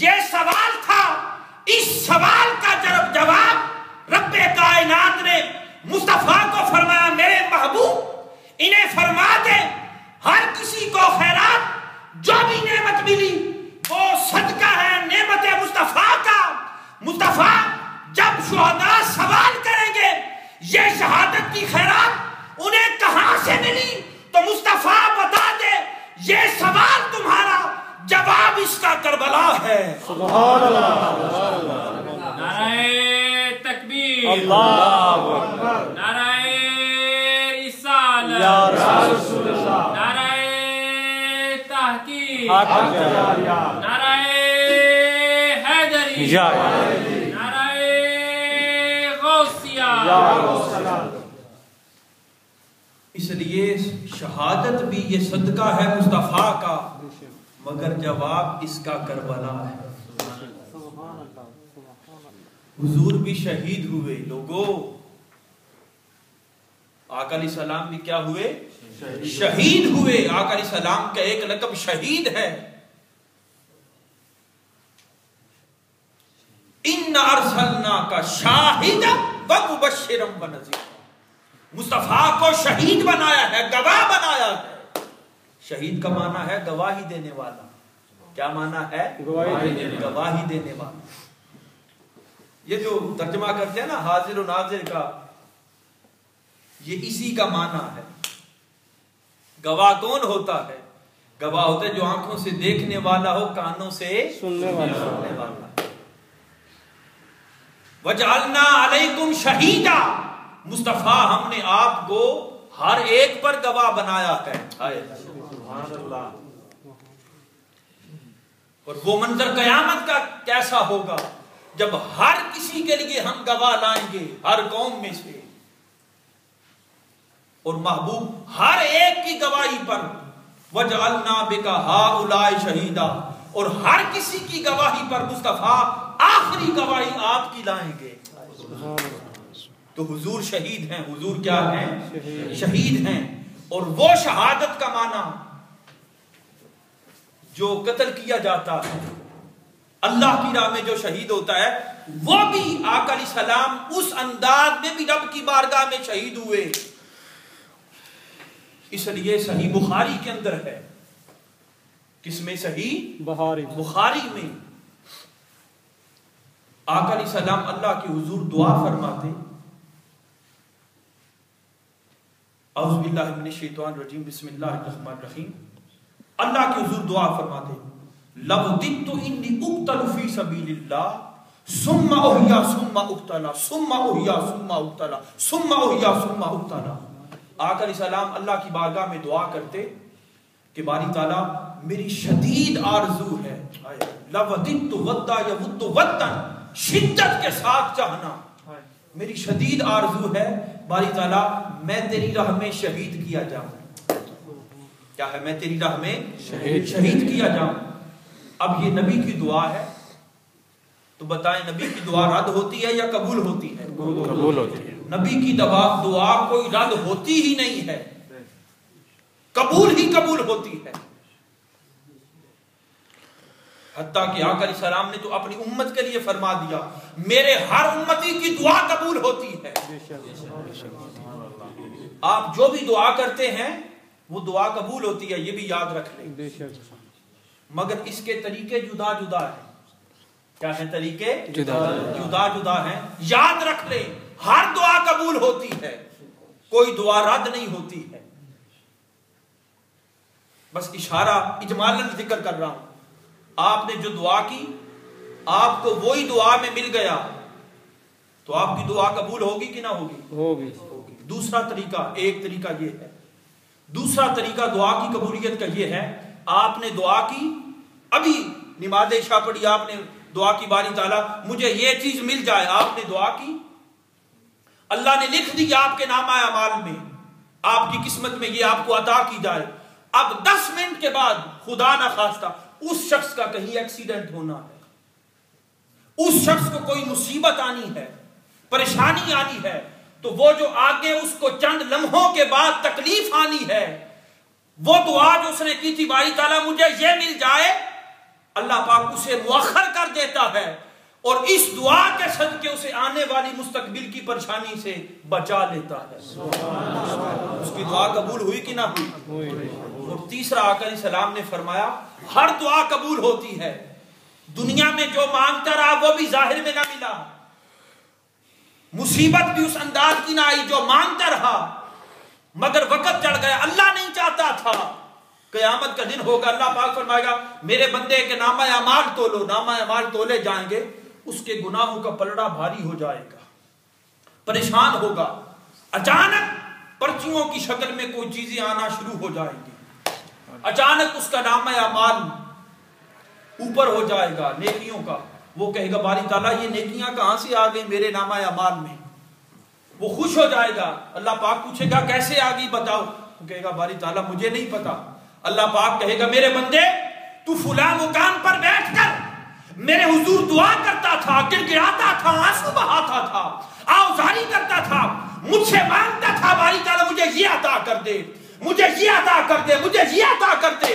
یہ سوال تھا. اس سوال کا جواب رب کائنات نے مصطفیٰ کو فرمایا میرے محبوب انہیں فرما دے ہر کسی کو خیرات جو بھی نعمت ملی وہ صدقہ ہے نعمت مصطفیٰ کا. مصطفیٰ جب شہداء سوال کریں گے یہ شہادت کی خیرات انہیں کہاں سے ملی تو مصطفیٰ بتا دے یہ سوال تمہارا جواب اس کا کربلا ہے. سبحان اللہ. نعرہ تکبیر. اللہ اکبر. نعرہ رسالت. یا رسول اللہ. نعرہ تحقیق. نعرہ حیدری. نعرہ غوثیہ. اس لیے شہادت بھی یہ صدقہ ہے مصطفیٰ کا مگر جواب اس کا کربلا ہے. حضور بھی شہید ہوئے لوگوں. آقا علیہ السلام بھی کیا ہوئے؟ شہید ہوئے. آقا علیہ السلام کا ایک لقب شہید ہے. ان ارسلناک شاہدا ومبشرا ونذیرا. مصطفیٰ کو شہید بنایا ہے گواہ بنایا ہے. شہید کا معنی ہے گواہی دینے والا. کیا معنی ہے؟ گواہی دینے والا. یہ جو ترجمہ کرتے ہیں نا حاضر و ناظر کا یہ اسی کا معنی ہے. گواہ کون ہوتا ہے؟ گواہ ہوتا ہے جو آنکھوں سے دیکھنے والا ہو کانوں سے سننے والا. وَجَعَلْنَا عَلَيْكُمْ شَهِيدًا. مصطفیٰ ہم نے آپ کو ہر ایک پر گواہ بنایا ہے. اور وہ منظر قیامت کا کیسا ہوگا جب ہر کسی کے لیے ہم گواہ لائیں گے ہر قوم میں سے اور محبوب ہر ایک کی گواہی پر وَجَعَلْنَا بِكَ هَؤُلَاءِ شَهِيدًا. اور ہر کسی کی گواہی پر مصطفیٰ آخری گواہی آپ کی لائیں گے. تو حضور شہید ہیں. حضور کیا ہیں؟ شہید ہیں. اور وہ شہادت کا معنی جو قتل کیا جاتا ہے اللہ کی راہ میں جو شہید ہوتا ہے وہ بھی آقا علیہ السلام اس انداز میں بھی رب کی بارگاہ میں شہید ہوئے. اس لیے صحیح بخاری کے اندر ہے. کس میں؟ صحیح بخاری میں آقا علیہ السلام اللہ کی حضور دعا فرماتے. اعوذ باللہ من الشیطان الرجیم بسم اللہ الرحمن الرحیم. اللہ کی حضور دعا فرماتے لَوْدِدْتُ إِنِّي أُقْتَلُ فِي سَبِيلِ اللَّهِ ثُمَّ أُحْيَا ثُمَّ أُقْتَلَ ثُمَّ أُحْيَا ثُمَّ أُقْتَلَ ثُمَّ أُحْيَا ثُمَّ أُقْتَلَ. آقا علیہ السلام اللہ کی بارگاہ میں دعا کرتے کہ باری تعالیٰ میری شدید آرزو ہے لَوْدِدْتُ وَدَّا يَوُدُّ وَدًّا. شدت کے ساتھ چاہنا. میری شدید آرزو ہے باری تعالیٰ میں تیری راہ میں شہید کیا جاؤں. کیا ہے؟ میں تیری راہ میں شہید کیا جاؤں. اب یہ نبی کی دعا ہے تو بتائیں نبی کی دعا رد ہوتی ہے یا قبول ہوتی ہے؟ قبول ہوتی ہے. نبی کی دعا کوئی رد ہوتی ہی نہیں ہے. قبول ہی قبول ہوتی ہے. حتیٰ کہ آقا علیہ السلام نے تو اپنی امت کے لیے فرما دیا میرے ہر امتی کی دعا قبول ہوتی ہے. آپ جو بھی دعا کرتے ہیں وہ دعا قبول ہوتی ہے یہ بھی یاد رکھ لیں. مگر اس کے طریقے جدا جدا ہیں. کیا ہیں طریقے؟ جدا جدا ہیں. یاد رکھ لیں ہر دعا قبول ہوتی ہے کوئی دعا رد نہیں ہوتی ہے. بس اشارہ اجمالاً ذکر کر رہا ہوں. آپ نے جو دعا کی آپ کو وہی دعا میں مل گیا تو آپ کی دعا قبول ہوگی کہ نہ ہوگی؟ ہوگی. دوسرا طریقہ ایک طریقہ یہ ہے. دوسرا طریقہ دعا کی قبولیت کا یہ ہے آپ نے دعا کی ابھی نماز عشاء پڑھی آپ نے دعا کی باری تعالیٰ مجھے یہ چیز مل جائے. آپ نے دعا کی اللہ نے لکھ دی آپ کے نامہ اعمال میں آپ کی قسمت میں یہ آپ کو عطا کی جائے. اب 10 منٹ کے بعد خدا نہ خواستہ اس شخص کا کہیں ایکسیڈنٹ ہونا ہے اس شخص کو کوئی مصیبت آنی ہے پریشانی آنی ہے تو وہ جو آگے اس کو چند لمحوں کے بعد تکلیف آنی ہے وہ دعا جو اس نے کی تھی باری تعالیٰ مجھے یہ مل جائے اللہ اللہ پاک اسے مؤخر کر دیتا ہے اور اس دعا کے صدقے اسے آنے والی مستقبل کی پریشانی سے بچا لیتا ہے۔ اس کی دعا قبول ہوئی کہ نہ ہوئی؟ اور تیسرا آقا علیہ السلام نے فرمایا ہر دعا قبول ہوتی ہے، دنیا میں جو مانگتا رہا وہ بھی ظاہر میں نہ ملا، مصیبت بھی اس انداز کی نہ آئی جو مانگتا رہا، مگر وقت چڑھ گیا، اللہ نہیں چاہتا تھا۔ قیامت کا دن ہوگا، اللہ پاک فرمائے گا میرے بندے کے نامہ اعمال تولو، نامہ اعمال تولے جائیں گے، اس کے گناہوں کا پلڑا بھاری ہو جائے گا، پریشان ہوگا، اچانک پرچیوں کی شکل میں کوئی چیزیں آنا شروع ہو جائیں گی، اچانک اس کا نامہ اعمال اوپر ہو جائے گا نیکیوں کا، وہ کہے گا باری تعالیٰ یہ نیکیاں کہاں سے آ گئی میرے نامہ اعمال میں، وہ خوش ہو جائے گا، اللہ پاک پوچھے گا کیسے آ گئی بتاؤ، وہ کہے گا باری تعالیٰ مجھے نہیں پتا، اللہ پاک کہے گا میرے بندے تو فلاں مقام پر بیٹھ کر میرے حضور دعا کرتا تھا، گڑ گڑاتا تھا، آنسو بہاتا تھا، آوزاری کرتا تھا، مجھ سے مانگتا تھا باری تعالیٰ مجھے یہ عطا کر دے، مجھے یہ عطا کر دے، مجھے یہ عطا کر دے،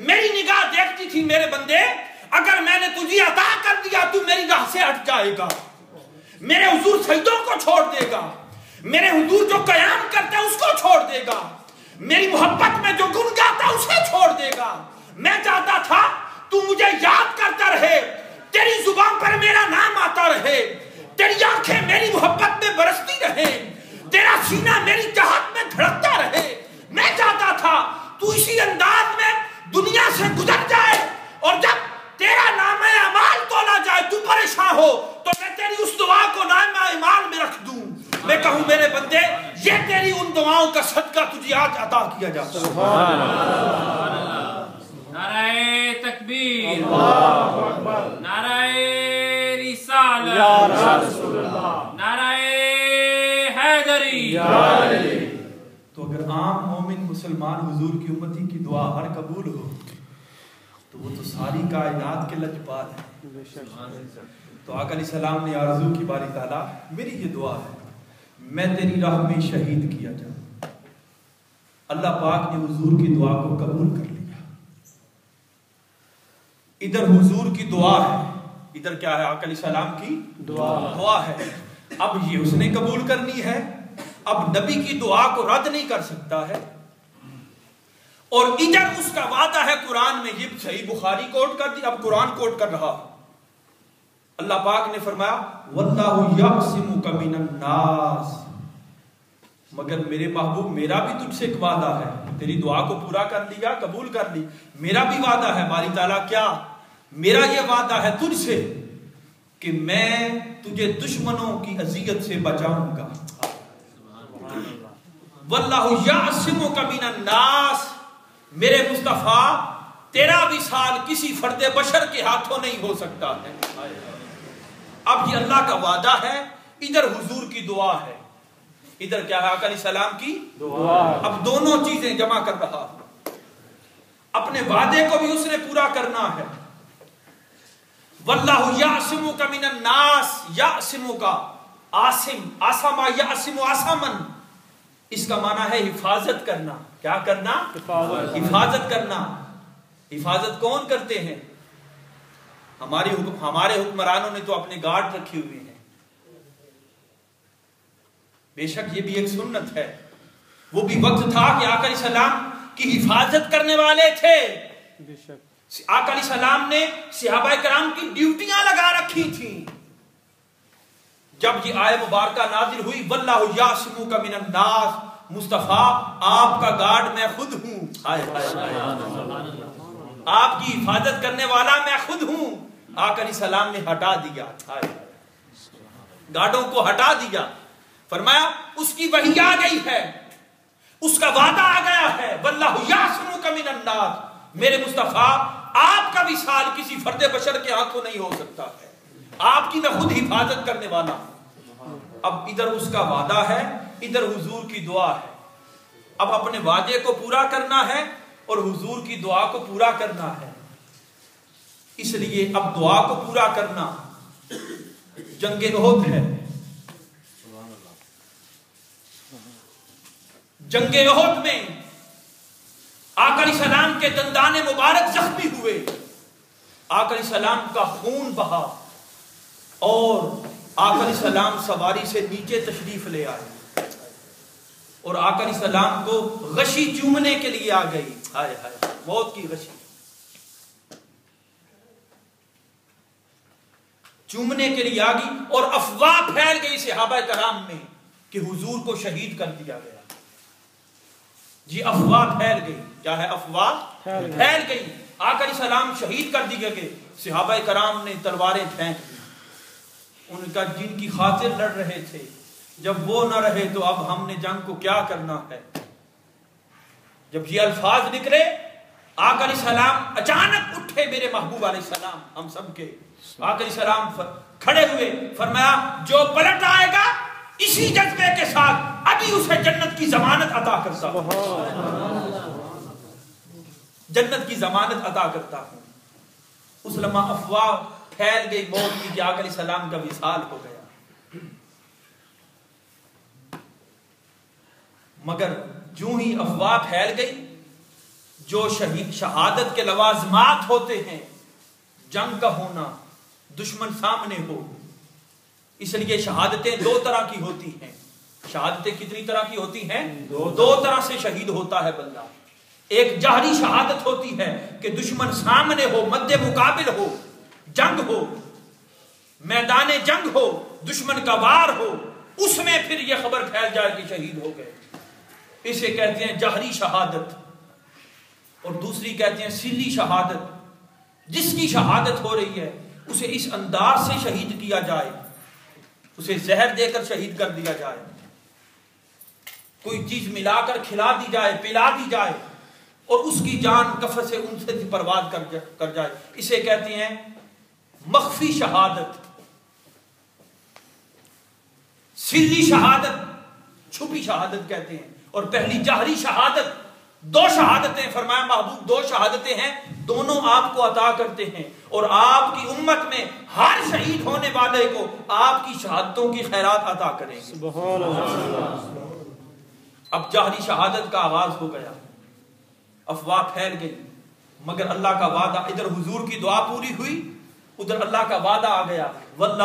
میری نگاہ دیکھتی تھی میرے بندے اگر میں نے تجھے عطا کر دیا تو میری راہ سے ہٹ جائے گا، میرے حضور سجدوں کو چھوڑ دے گا، میرے حضور جو قیام کرتا ہے اس کو چھوڑ دے گا، میری محبت میں جو گن گاتا اسے چھوڑ دے گا، میں چاہتا تھا تو مجھے یاد کرتا رہے، تیری زبان پر میرا نام آتا رہے، تیری آنکھیں میری محبت میں برستی رہے، تیرا سینہ میری چاہت میں دھڑکتا رہے، میں چاہتا تھا تو اسی انداز میں دنیا سے گزر جائے اور جب تیرا نام اعمال تولا جائے تو پریشان ہو تو میں تیری اس دعا کو نام اعمال میں رکھ دوں، میں کہوں میرے بندے یہ تیری ان دعاؤں کا صدقہ تجھے آج عطا کیا جاتا ہے۔ سبحان اللہ، نعرہ تکبیر، اللہ اکبر، نعرہ رسالت، یا رسول اللہ، نعرہ حیدری، یا علی۔ تو اگر عام مومن مسلمان حضور کی امتی کی دعا ہر قبول ہو تو وہ تو ساری کائنات کے لجپال ہیں۔ تو آقا علیہ السلام نے آرزو کی باری تعالیٰ میری یہ دعا ہے میں تیری راہ میں شہید کیا جاؤں، اللہ پاک نے حضور کی دعا کو قبول کر لیا، ادھر حضور کی دعا ہے، ادھر کیا ہے آقا علیہ السلام کی دعا ہے، اب یہ اس نے قبول کرنی ہے، اب نبی کی دعا کو رد نہیں کر سکتا ہے، اور ادھر اس کا وعدہ ہے قرآن میں، یہ صحیح بخاری کوٹ کر دی، اب قرآن کوٹ کر رہا، اللہ پاک نے فرمایا وَاللَّهُ يَعْصِمُكَ مِنَ النَّاسِ، مگر میرے محبوب میرا بھی تجھ سے ایک وعدہ ہے، تیری دعا کو پورا کر لیا، قبول کر لی، میرا بھی وعدہ ہے باری تعالیٰ، کیا میرا یہ وعدہ ہے تجھ سے کہ میں تجھے دشمنوں کی اذیت سے بچاؤں گا، وَاللَّهُ يَعْصِمُكَ مِنَ النَّاسِ، میرے مصطفیٰ تیرا وصال کسی فرد بشر کے ہاتھوں نہیں ہو سکتا ہے۔ اب یہ اللہ کا وعدہ ہے، ادھر حضور کی دعا ہے، ادھر کیا ہے آقا علیہ السلام کی دعا، اب دونوں چیزیں جمع کر رہا، اپنے وعدے کو بھی اس نے پورا کرنا ہے، واللہ یعصمک من الناس، یعصمک عاصم، عاصم یعصم عاصمن، اس کا معنی ہے حفاظت کرنا، کیا کرنا؟ حفاظت کرنا، حفاظت کون کرتے ہیں؟ ہمارے حکمرانوں نے تو اپنے گارڈ رکھے ہوئے ہیں، بے شک یہ بھی ایک سنت ہے، وہ بھی وقت تھا کہ آقا علیہ السلام کی حفاظت کرنے والے تھے، آقا علیہ السلام نے صحابہ کرام کی ڈیوٹیاں لگا رکھی تھیں، جب یہ آیت مبارکہ نازل ہوئی واللہ یعصمک من الناس، مصطفیٰ آپ کا گارڈ میں خود ہوں، آپ کی حفاظت کرنے والا میں خود ہوں، آقا علیہ السلام نے ہٹا دیا، گارڈوں کو ہٹا دیا، فرمایا اس کی وحی آ گئی ہے، اس کا وعدہ آ گیا ہے، واللہ یعصمک من الناس، میرے مصطفیٰ آپ کا وصال کسی فرد بشر کے ہاتھوں نہیں ہو سکتا ہے، آپ کی میں خود حفاظت کرنے والا ہوں۔ اب ادھر اس کا وعدہ ہے، ادھر حضور کی دعا ہے، اب اپنے وعدے کو پورا کرنا ہے اور حضور کی دعا کو پورا کرنا ہے، اس لیے اب دعا کو پورا کرنا جنگ احد ہے، جنگ احد میں آقا علیہ السلام کے دندان مبارک زخمی ہوئے، آقا علیہ السلام کا خون بہا اور آقا علیہ السلام سواری سے نیچے تشریف لے آئے اور آقا علیہ السلام کو غشی چومنے کے لیے آ گئی. ہائے ہائے موت کی غشی چومنے کے لیے آ گئی اور افواہ پھیل گئی صحابہ کرام میں کہ حضور کو شہید کر دیا گیا. جی افواہ پھیل گئی. کیا ہے؟ افواہ پھیل گئی. آقا علیہ السلام شہید کر دیے گئے. صحابہ کرام نے تلواریں پھینک دی. ان کا جن کی خاطر لڑ رہے تھے جب وہ نہ رہے تو اب ہم نے جنگ کو کیا کرنا ہے. جب یہ الفاظ نکلے آقا علیہ السلام اچانک اٹھے. میرے محبوب علیہ السلام ہم سب کے آقا علیہ السلام کھڑے ہوئے. فرمایا جو پلٹ آئے گا اسی جذبے کے ساتھ ابھی اسے جنت کی ضمانت عطا کرتا ہوں. جنت کی ضمانت عطا کرتا ہوں. اس لمحہ افواہ پھیل گئی موت کی کہ آقا علیہ السلام کا وصال ہو گیا. مگر جو ہی افواہ پھیل گئی جو شہادت کے لوازمات ہوتے ہیں جنگ کا ہونا دشمن سامنے ہو. اس لیے شہادتیں دو طرح کی ہوتی ہیں. شہادتیں کتنی طرح کی ہوتی ہیں؟ دو طرح سے شہید ہوتا ہے بندہ. ایک جہری شہادت ہوتی ہے کہ دشمن سامنے ہو مد مقابل ہو جنگ ہو میدان جنگ ہو دشمن کا وار ہو اس میں پھر یہ خبر پھیل جائے کہ شہید ہو گئے. اسے کہتے ہیں جہری شہادت. اور دوسری کہتے ہیں سری شہادت. جس کی شہادت ہو رہی ہے اسے اس انداز سے شہید کیا جائے اسے زہر دے کر شہید کر دیا جائے کوئی چیز ملا کر کھلا دی جائے پلا دی جائے اور اس کی جان کفر سے ان سے پرواز کر جائے. اسے کہتے ہیں مخفی شہادت. سری شہادت چھپی شہادت کہتے ہیں. اور پہلی جہری شہادت. دو شہادتیں فرمایا محبوب دو شہادتیں ہیں دونوں آپ کو عطا کرتے ہیں اور آپ کی امت میں ہر شہید ہونے والے کو آپ کی شہادتوں کی خیرات عطا کریں گے. سبحان اللہ. اب جہری شہادت کا آغاز ہو گیا. افواہ پھیل گئی مگر اللہ کا وعدہ. ادھر حضور کی دعا پوری ہوئی ادھر اللہ کا وعدہ آ گیا. واللہ